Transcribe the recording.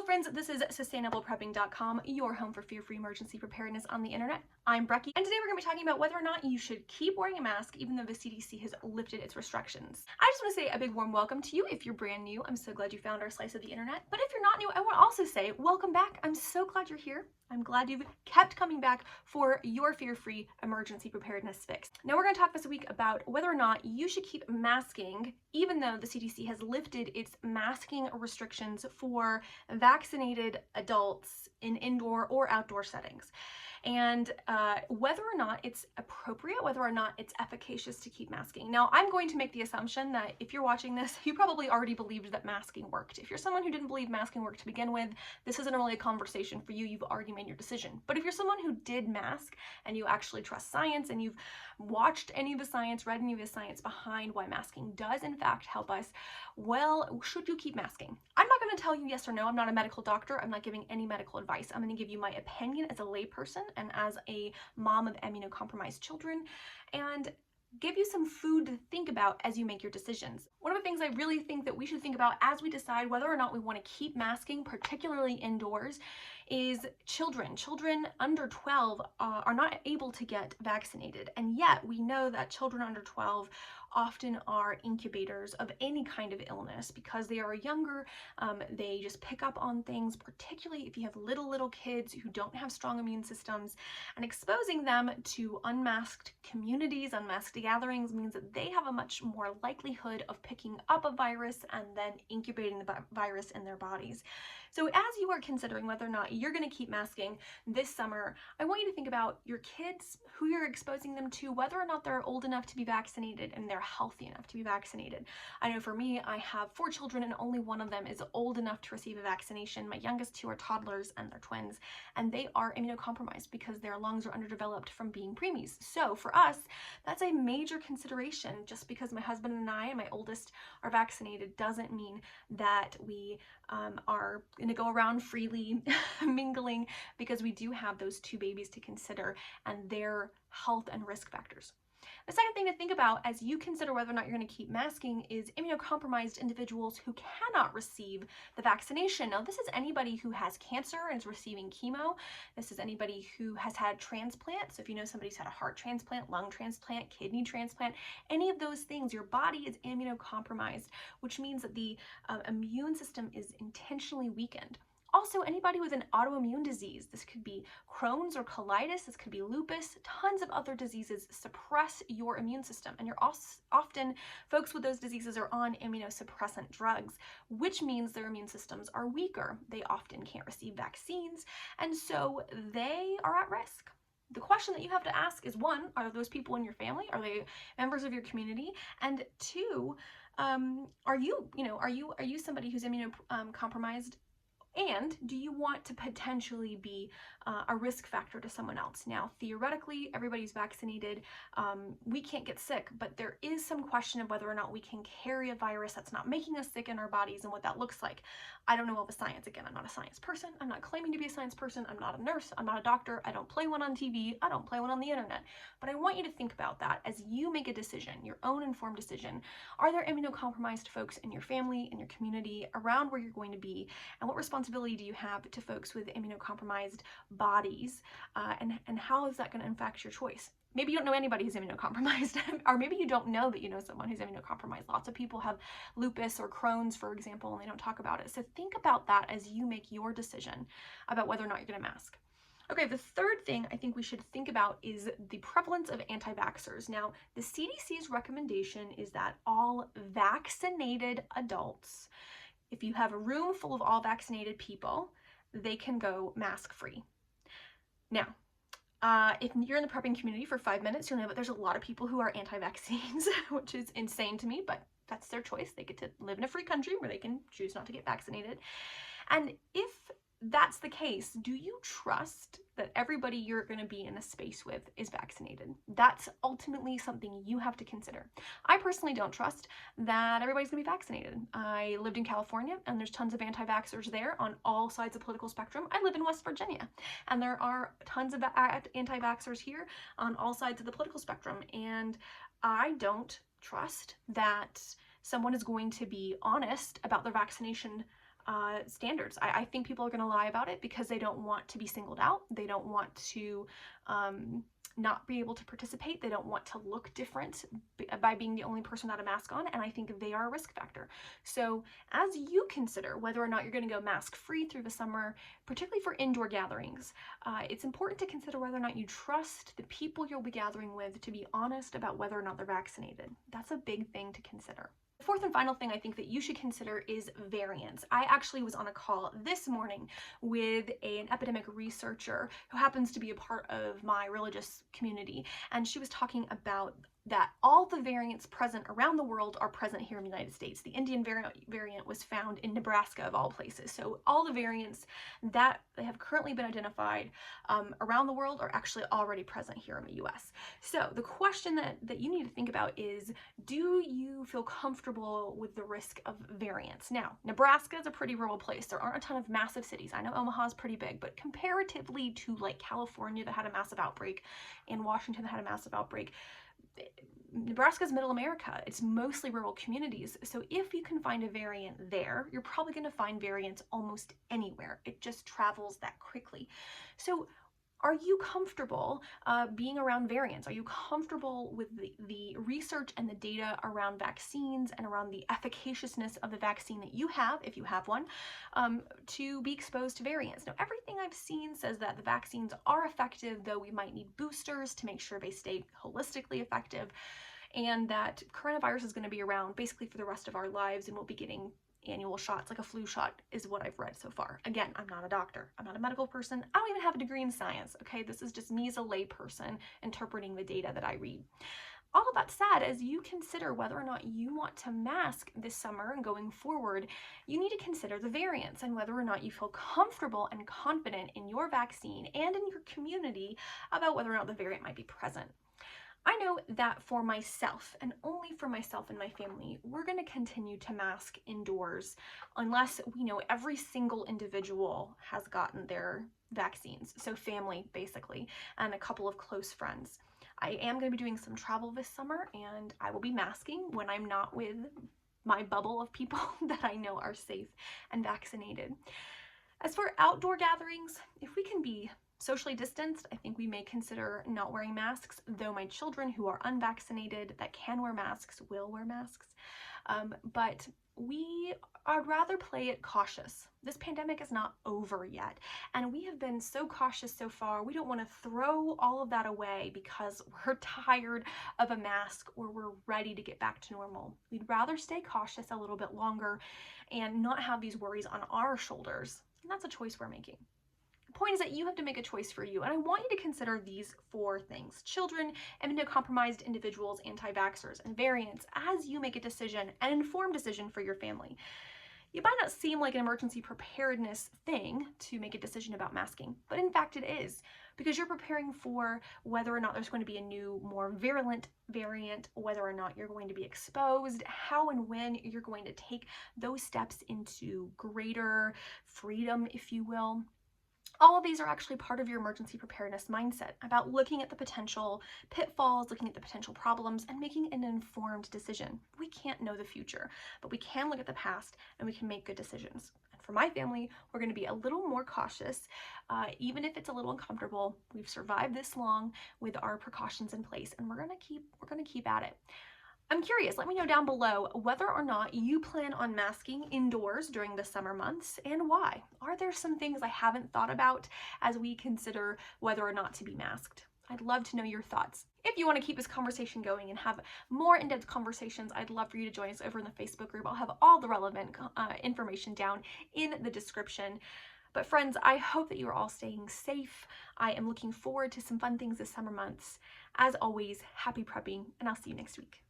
friends, this is sustainableprepping.com, your home for fear-free emergency preparedness on the internet. I'm Brecky, and today we're going to be talking about whether or not you should keep wearing a mask even though the CDC has lifted its restrictions. I just want to say a big warm welcome to you if you're brand new. I'm so glad you found our slice of the internet. But if you're not new, I want to also say welcome back. I'm so glad you're here. I'm glad you've kept coming back for your fear-free emergency preparedness fix. Now we're going to talk this week about whether or not you should keep masking even though the CDC has lifted its masking restrictions for vaccinated adults in indoor or outdoor settings. And whether or not it's appropriate, whether or not it's efficacious to keep masking. Now, I'm going to make the assumption that if you're watching this, you probably already believed that masking worked. If you're someone who didn't believe masking worked to begin with, this isn't really a conversation for you. You've already made your decision. But if you're someone who did mask and you actually trust science and you've watched any of the science, read any of the science behind why masking does in fact help us, well, should you keep masking? I'm not going to tell you yes or no. I'm not a medical doctor. I'm not giving any medical advice. I'm going to give you my opinion as a layperson and as a mom of immunocompromised children, and give you some food to think about as you make your decisions. One of the things I really think that we should think about as we decide whether or not we want to keep masking, particularly indoors, is children. Children under 12 are not able to get vaccinated, and yet we know that children under 12 often are incubators of any kind of illness because they are younger. They just pick up on things, particularly if you have little kids who don't have strong immune systems, and exposing them to unmasked communities, unmasked gatherings means that they have a much more likelihood of picking up a virus and then incubating the virus in their bodies. So as you are considering whether or not you're going to keep masking this summer, I want you to think about your kids, who you're exposing them to, whether or not they're old enough to be vaccinated and they're healthy enough to be vaccinated. I know for me, I have 4 children and only one of them is old enough to receive a vaccination. My youngest 2 are toddlers and they're twins, and they are immunocompromised because their lungs are underdeveloped from being preemies. So for us, that's a major consideration. Just because my husband and I and my oldest are vaccinated doesn't mean that we are going to go around freely mingling, because we do have those 2 babies to consider and their health and risk factors. The second thing to think about as you consider whether or not you're going to keep masking is immunocompromised individuals who cannot receive the vaccination. Now, this is anybody who has cancer and is receiving chemo. This is anybody who has had transplants. So if you know somebody's had a heart transplant, lung transplant, kidney transplant, any of those things, your body is immunocompromised, which means that the immune system is intentionally weakened. Also, anybody with an autoimmune disease, this could be Crohn's or colitis, this could be lupus, tons of other diseases suppress your immune system. And you're often, folks with those diseases are on immunosuppressant drugs, which means their immune systems are weaker. They often can't receive vaccines, and so they are at risk. The question that you have to ask is, 1, are those people in your family? Are they members of your community? And 2, are you somebody who's immunocompromised? And do you want to potentially be a risk factor to someone else? Now, theoretically, everybody's vaccinated. We can't get sick, but there is some question of whether or not we can carry a virus that's not making us sick in our bodies and what that looks like. I don't know all the science. Again, I'm not a science person. I'm not claiming to be a science person. I'm not a nurse. I'm not a doctor. I don't play one on TV. I don't play one on the internet. But I want you to think about that as you make a decision, your own informed decision. Are there immunocompromised folks in your family, in your community, around where you're going to be? And what responsibility do you have to folks with immunocompromised bodies? And how is that going to impact your choice? Maybe you don't know anybody who's immunocompromised, or maybe you don't know that you know someone who's immunocompromised. Lots of people have lupus or Crohn's, for example, and they don't talk about it. So think about that as you make your decision about whether or not you're going to mask. Okay, the third thing I think we should think about is the prevalence of anti-vaxxers. Now, the CDC's recommendation is that all vaccinated adults, if you have a room full of all vaccinated people, they can go mask-free. Now, if you're in the prepping community for 5 minutes, you'll know that there's a lot of people who are anti-vaccines, which is insane to me, but that's their choice. They get to live in a free country where they can choose not to get vaccinated. And if that's the case, do you trust that everybody you're going to be in a space with is vaccinated? That's ultimately something you have to consider. I personally don't trust that everybody's going to be vaccinated. I lived in California, and there's tons of anti-vaxxers there on all sides of the political spectrum. I live in West Virginia, and there are tons of anti-vaxxers here on all sides of the political spectrum, and I don't trust that someone is going to be honest about their vaccination standards. I think people are going to lie about it because they don't want to be singled out. They don't want to not be able to participate. They don't want to look different by being the only person without a mask on, and I think they are a risk factor. So as you consider whether or not you're going to go mask-free through the summer, particularly for indoor gatherings, it's important to consider whether or not you trust the people you'll be gathering with to be honest about whether or not they're vaccinated. That's a big thing to consider. The fourth and final thing I think that you should consider is variants. I actually was on a call this morning with an epidemic researcher who happens to be a part of my religious community, and she was talking about that all the variants present around the world are present here in the United States. The Indian variant was found in Nebraska of all places. So all the variants that have currently been identified around the world are actually already present here in the US. So the question that you need to think about is, do you feel comfortable with the risk of variants? Now, Nebraska is a pretty rural place. There aren't a ton of massive cities. I know Omaha is pretty big, but comparatively to like California that had a massive outbreak and Washington that had a massive outbreak, Nebraska's middle America. It's mostly rural communities. So if you can find a variant there, you're probably going to find variants almost anywhere. It just travels that quickly. So are you comfortable being around variants? Are you comfortable with the research and the data around vaccines and around the efficaciousness of the vaccine that you have, if you have one, to be exposed to variants? Now, everything I've seen says that the vaccines are effective, though we might need boosters to make sure they stay holistically effective, and that coronavirus is going to be around basically for the rest of our lives, and we'll be getting annual shots, like a flu shot is what I've read so far. Again, I'm not a doctor. I'm not a medical person. I don't even have a degree in science, okay? This is just me as a lay person interpreting the data that I read. All of that said, as you consider whether or not you want to mask this summer and going forward, you need to consider the variants and whether or not you feel comfortable and confident in your vaccine and in your community about whether or not the variant might be present. I know that for myself, and only for myself and my family, we're going to continue to mask indoors unless we know every single individual has gotten their vaccines. So family, basically, and a couple of close friends. I am going to be doing some travel this summer, and I will be masking when I'm not with my bubble of people that I know are safe and vaccinated. As for outdoor gatherings, if we can be socially distanced, I think we may consider not wearing masks, though my children who are unvaccinated that can wear masks will wear masks. But I'd rather play it cautious. This pandemic is not over yet, and we have been so cautious so far. We don't want to throw all of that away because we're tired of a mask or we're ready to get back to normal. We'd rather stay cautious a little bit longer and not have these worries on our shoulders, and that's a choice we're making. Point is that you have to make a choice for you, and I want you to consider these 4 things: children, immunocompromised individuals, anti-vaxxers, and variants as you make a decision, an informed decision for your family. It might not seem like an emergency preparedness thing to make a decision about masking, but in fact it is, because you're preparing for whether or not there's going to be a new, more virulent variant, whether or not you're going to be exposed, how and when you're going to take those steps into greater freedom, if you will. All of these are actually part of your emergency preparedness mindset, about looking at the potential pitfalls, looking at the potential problems, and making an informed decision. We can't know the future, but we can look at the past and we can make good decisions. And for my family, we're going to be a little more cautious, even if it's a little uncomfortable. We've survived this long with our precautions in place, and we're going to keep at it. I'm curious, let me know down below whether or not you plan on masking indoors during the summer months and why. Are there some things I haven't thought about as we consider whether or not to be masked? I'd love to know your thoughts. If you want to keep this conversation going and have more in-depth conversations, I'd love for you to join us over in the Facebook group. I'll have all the relevant information down in the description. But friends, I hope that you are all staying safe. I am looking forward to some fun things this summer months. As always, happy prepping, and I'll see you next week.